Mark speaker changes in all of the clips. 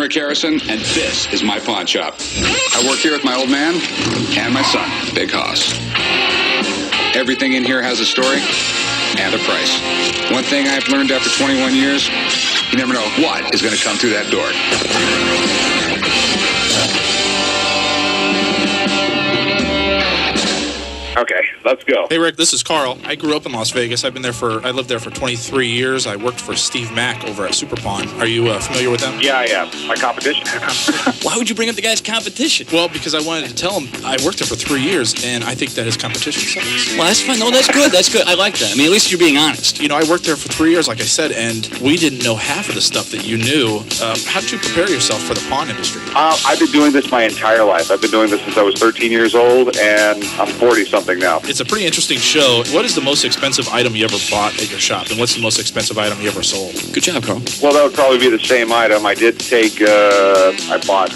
Speaker 1: Rick Harrison, and this is my pawn shop. I work here with my old man and my son, Big Hoss. Everything in here has a story and a price. One thing I've learned after 21 years, you never know what is going to come through that door.
Speaker 2: Okay, let's go.
Speaker 3: Hey, Rick, this is Carl. I grew up in Las Vegas. I lived there for 23 years. I worked for Steve Mack over at Super Pawn. Are you familiar with them?
Speaker 2: Yeah, I am. My competition.
Speaker 4: Why would you bring up the guy's competition?
Speaker 3: Well, because I wanted to tell him I worked there for 3 years, and I think that his competition sucks.
Speaker 4: Well, that's fine. No, that's good. That's good. I like that. I mean, at least you're being honest.
Speaker 3: You know, I worked there for 3 years, like I said, and we didn't know half of the stuff that you knew. How did you prepare yourself for the pawn industry?
Speaker 2: I've been doing this my entire life. I've been doing this since I was 13 years old, and I'm 40-something now.
Speaker 3: It's a pretty interesting show. What is the most expensive item you ever bought at your shop, and what's the most expensive item you ever sold?
Speaker 4: Good job, Carl.
Speaker 2: Well, that would probably be the same item. I did take, I bought,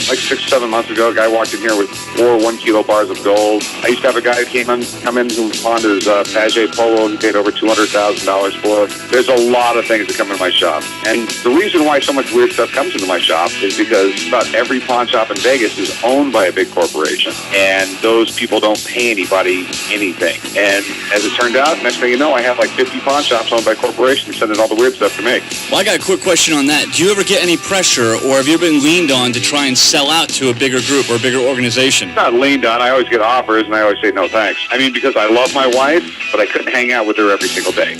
Speaker 2: like 6 or 7 months ago, a guy walked in here with 4 1-kilo bars of gold. I used to have a guy who come in who pawned his Paget Polo and paid over $200,000 for it. There's a lot of things that come in my shop. And the reason why so much weird stuff comes into my shop is because about every pawn shop in Vegas is owned by a big corporation. And those people don't pay anybody anything. And as it turned out, next thing you know, I have like 50 pawn shops owned by corporations sending all the weird stuff to me.
Speaker 4: Well, I got a quick question on that. Do you ever get any pressure, or have you ever been leaned on to try and sell out to a bigger group or a bigger organization?
Speaker 2: Not leaned on. I always get offers, and I always say no thanks. I mean, because I love my wife, but I couldn't hang out with her every single day.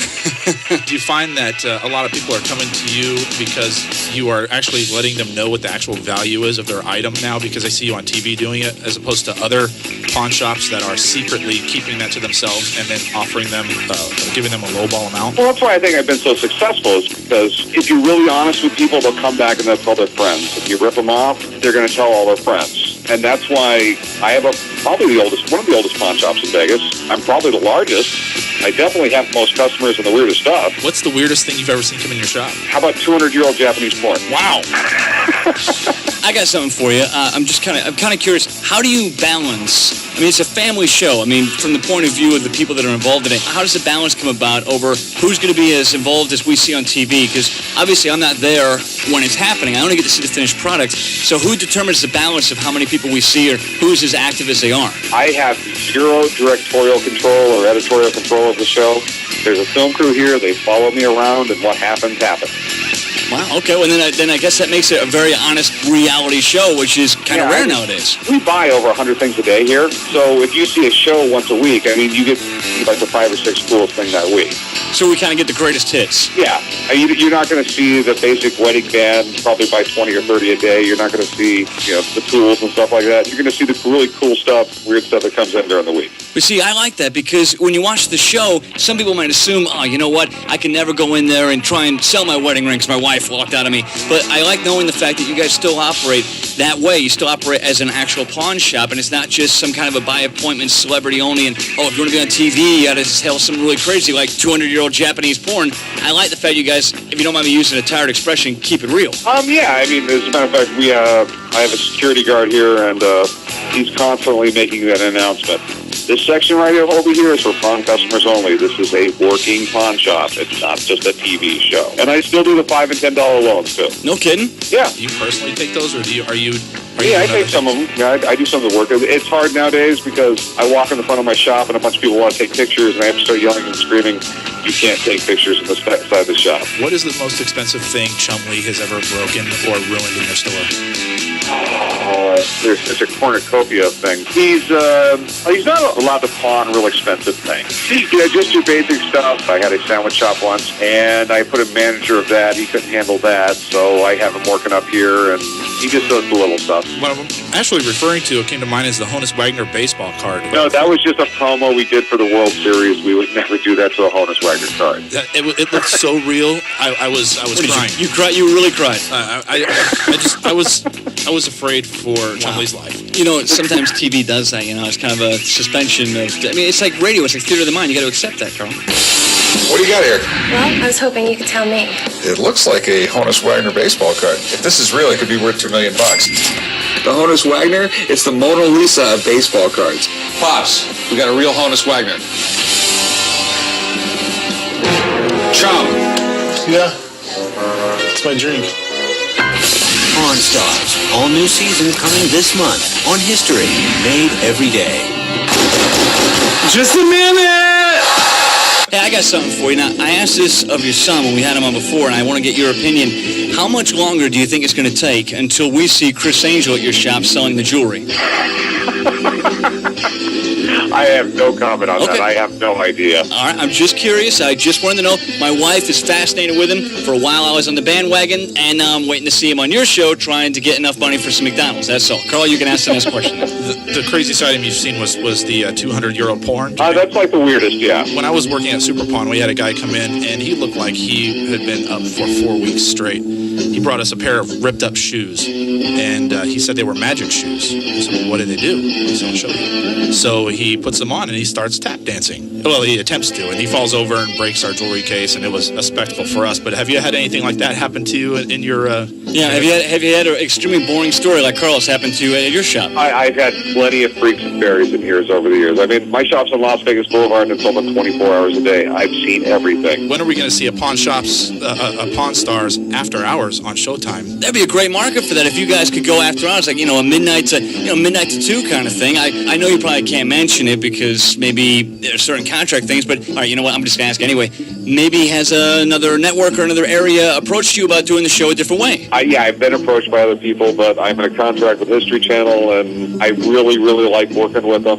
Speaker 3: Do you find that a lot of people are coming to you because you are actually letting them know what the actual value is of their item now, because they see you on TV doing it, as opposed to other pawn shops that are secretly keeping that to themselves and then offering them, giving them a lowball amount?
Speaker 2: Well, that's why I think I've been so successful, is because if you're really honest with people, they'll come back and they'll tell their friends. If you rip them off, they're going to tell all their friends. And that's why I have probably one of the oldest pawn shops in Vegas. I'm probably the largest. I definitely have the most customers and the weirdest stuff.
Speaker 3: What's the weirdest thing you've ever seen come in your shop?
Speaker 2: How about 200-year-old Japanese porn?
Speaker 3: Wow.
Speaker 4: I got something for you. I'm kind of curious. How do you balance? I mean, it's a family show. I mean, from the point of view of the people that are involved in it, how does the balance come about over who's going to be as involved as we see on TV? Because obviously I'm not there when it's happening. I only get to see the finished product. So who determines the balance of how many people we see or who's as active as they are?
Speaker 2: I have zero directorial control or editorial control of the show. There's a film crew here. They follow me around, and what happens, happens.
Speaker 4: Wow, okay. Well, then I guess that makes it a very honest reality show, which is kind of rare nowadays.
Speaker 2: We buy over 100 things a day here. So if you see a show once a week, I mean, you get like the 5 or 6 coolest thing that week.
Speaker 4: So we kind of get the greatest hits.
Speaker 2: Yeah. You're not going to see the basic wedding band probably by 20 or 30 a day. You're not going to see, the tools and stuff like that. You're going to see the really cool stuff, weird stuff that comes in during the week.
Speaker 4: But see, I like that because when you watch the show, some people might assume, oh, you know what, I can never go in there and try and sell my wedding ring because my wife walked out on me. But I like knowing the fact that you guys still operate that way. You still operate as an actual pawn shop, and it's not just some kind of a by-appointment celebrity only, and, oh, if you want to be on TV, you got to tell something really crazy like 200-year-old Japanese porn. I like the fact you guys, if you don't mind me using a tired expression, keep it real.
Speaker 2: Yeah, I mean, as a matter of fact, I have a security guard here, and he's constantly making that announcement. This section right here over here is for pawn customers only. This is a working pawn shop. It's not just a TV show. And I still do the $5 and $10 loans, too.
Speaker 4: No kidding?
Speaker 2: Yeah.
Speaker 3: Do you personally take those, or are you
Speaker 2: I take some of them. Yeah, I do some of the work. It's hard nowadays because I walk in the front of my shop and a bunch of people want to take pictures, and I have to start yelling and screaming, you can't take pictures in the side of the shop.
Speaker 3: What is the most expensive thing Chumlee has ever broken or ruined in your store?
Speaker 2: There's such a cornucopia of things. He's not allowed to pawn real expensive things. Yeah, just your basic stuff. I had a sandwich shop once, and I put a manager of that. He couldn't handle that, so I have him working up here, and he just does the little stuff.
Speaker 3: What I'm actually referring to, it came to mind, is the Honus Wagner baseball card.
Speaker 2: No, that was just a promo we did for the World Series. We would never do that to a Honus Wagner card.
Speaker 3: It looked so real. I was crying.
Speaker 4: You cried? You really cried?
Speaker 3: I was afraid for Chumlee's life.
Speaker 4: You know, sometimes TV does that. You know, it's kind of a suspension of. I mean, it's like radio. It's like theater of the mind. You got to accept that, Carl.
Speaker 5: What do you got here?
Speaker 6: Well, I was hoping you could tell me.
Speaker 5: It looks like a Honus Wagner baseball card. If this is real, it could be worth $2 million.
Speaker 7: The Honus Wagner, it's the Mona Lisa of baseball cards.
Speaker 5: Pops, we got a real Honus Wagner. Chum.
Speaker 8: Yeah, it's my drink. Pawn Stars. All new season coming this month on History, made every day.
Speaker 7: Just a minute!
Speaker 4: Hey, I got something for you. Now, I asked this of your son when we had him on before, and I want to get your opinion. How much longer do you think it's going to take until we see Chris Angel at your shop selling the jewelry?
Speaker 2: I have no comment on that. I have no idea.
Speaker 4: All right, I'm just curious. I just wanted to know. My wife is fascinated with him. For a while, I was on the bandwagon, and now I'm waiting to see him on your show trying to get enough money for some McDonald's. That's all. Carl, you can ask the next question.
Speaker 3: The craziest item you've seen was the 200-euro porn.
Speaker 2: That's like the weirdest, yeah.
Speaker 3: When I was working at Super Pawn, we had a guy come in, and he looked like he had been up for 4 weeks straight. He brought us a pair of ripped-up shoes, and he said they were magic shoes. I said, well, what did they do? He said, I'll show you. So he puts them on, and he starts tap dancing. Well, he attempts to, and he falls over and breaks our jewelry case, and it was a spectacle for us. But have you had anything like that happen to you in your...
Speaker 4: Yeah, have you had an extremely boring story like Carlos happened to you at your shop?
Speaker 2: I've had plenty of freaks and fairies in here over the years. I mean, my shop's on Las Vegas Boulevard, and it's open 24 hours a day. I've seen everything.
Speaker 3: When are we going to see a Pawn Stars after hours on Showtime?
Speaker 4: That'd be a great market for that if you guys could go after hours, like, a midnight to 2 kind of thing. I know you probably can't mention it because maybe there are certain contract things, but all right, you know what? I'm just going to ask anyway. Maybe has another network or another area approached you about doing the show a different way?
Speaker 2: Yeah, I've been approached by other people, but I'm in a contract with History Channel, and I really, really like working with them.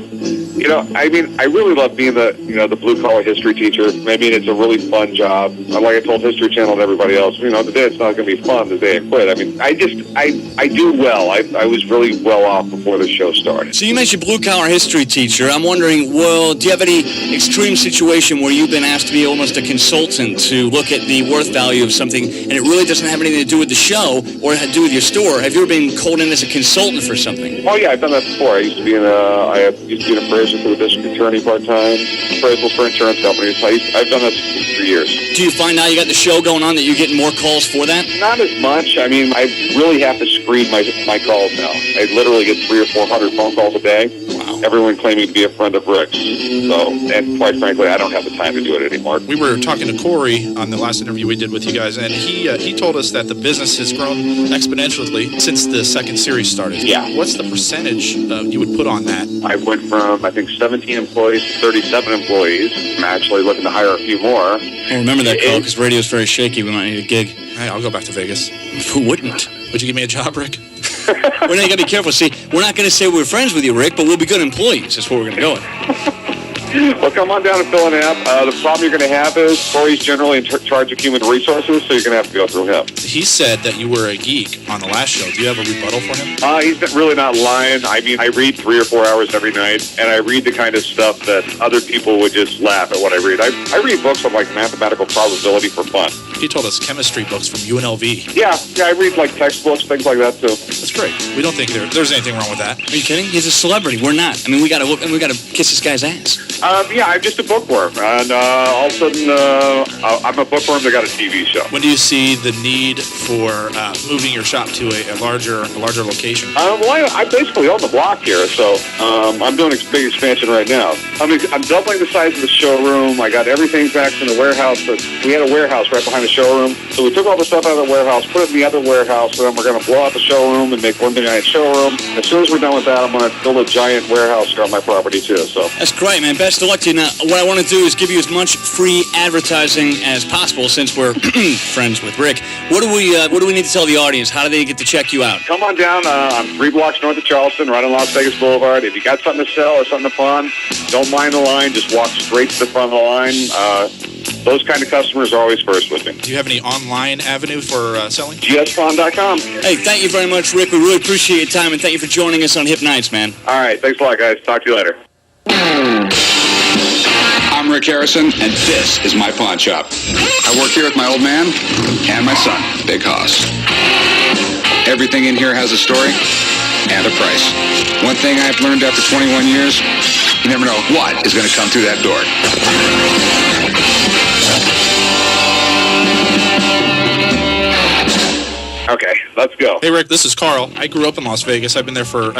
Speaker 2: I really love being the blue-collar history teacher. I mean, it's a really fun job. Like I told History Channel and everybody else, the day it's not going to be fun, the day I quit. I mean, I do well. I was really well off before the show started.
Speaker 4: So you mentioned blue-collar history teacher. I'm wondering, well, do you have any extreme situation where you've been asked to be almost a consultant to look at the worth value of something, and it really doesn't have anything to do with the show or to do with your store? Have you ever been called in as a consultant for something?
Speaker 2: Oh, yeah, I've done that before. I used to be in an appraiser for the district attorney part-time, appraisals for insurance companies. I've done that for years.
Speaker 4: Do you find now you got the show going on that you're getting more calls for that?
Speaker 2: Not as much. I mean, I really have to screen my calls now. I literally get 300 or 400 phone calls a day.
Speaker 4: Wow.
Speaker 2: Everyone claiming to be a friend of Rick's. So, and quite frankly, I don't have the time to do it anymore.
Speaker 3: We were talking to Corey on the last interview we did with you guys, and he told us that the business has grown exponentially since the second series started.
Speaker 2: Yeah.
Speaker 3: What's the percentage you would put on that?
Speaker 2: I went from, I think, 17 employees to 37 employees. I'm actually looking to hire a few more.
Speaker 4: Well, remember that, Carl, because radio's very shaky. We might need a gig.
Speaker 3: Hey, I'll go back to Vegas.
Speaker 4: Who wouldn't?
Speaker 3: Would you give me a job, Rick?
Speaker 4: Well, now you got to be careful. See, we're not going to say we're friends with you, Rick, but we'll be good employees. That's what we're going to go with.
Speaker 2: Well, come on down and fill an app. The problem you're going to have is Corey's generally in charge of human resources, so you're going to have to go through him.
Speaker 3: He said that you were a geek on the last show. Do you have a rebuttal for him?
Speaker 2: He's really not lying. I mean, I read 3 or 4 hours every night, and I read the kind of stuff that other people would just laugh at what I read. I read books on, like, mathematical probability for fun.
Speaker 3: He told us chemistry books from UNLV.
Speaker 2: Yeah, I read, like, textbooks, things like that, too.
Speaker 3: That's great. We don't think there's anything wrong with that.
Speaker 4: Are you kidding? He's a celebrity. We're not. I mean, we got to kiss this guy's ass.
Speaker 2: Yeah, I'm just a bookworm, and all of a sudden, I'm a bookworm that got a TV show.
Speaker 3: When do you see the need for moving your shop to a larger location?
Speaker 2: Well, I basically own the block here, so I'm doing a big expansion right now. I'm doubling the size of the showroom. I got everything back in the warehouse. We had a warehouse right behind the showroom, so we took all the stuff out of the warehouse, put it in the other warehouse, and then we're going to blow out the showroom and make one big giant showroom. As soon as we're done with that, I'm going to build a giant warehouse here on my property, too. So
Speaker 4: that's great, man. Best of luck to you. Now, what I want to do is give you as much free advertising as possible since we're friends with Rick. What do we need to tell the audience? How do they get to check you out?
Speaker 2: Come on down. I'm 3 blocks north of Charleston, right on Las Vegas Boulevard. If you got something to sell or something to pawn, don't mind the line. Just walk straight to the front of the line. Those kind of customers are always first with me.
Speaker 3: Do you have any online avenue for selling?
Speaker 2: GSPawn.com.
Speaker 4: Hey, thank you very much, Rick. We really appreciate your time, and thank you for joining us on Hip Nights, man.
Speaker 2: All right. Thanks a lot, guys. Talk to you later.
Speaker 1: I'm Rick Harrison, and this is my pawn shop. I work here with my old man and my son, Big Hoss. Everything in here has a story and a price. One thing I've learned after 21 years, you never know what is going to come through that door.
Speaker 2: Okay, let's go.
Speaker 3: Hey, Rick, this is Carl. I grew up in Las Vegas. I've been there for...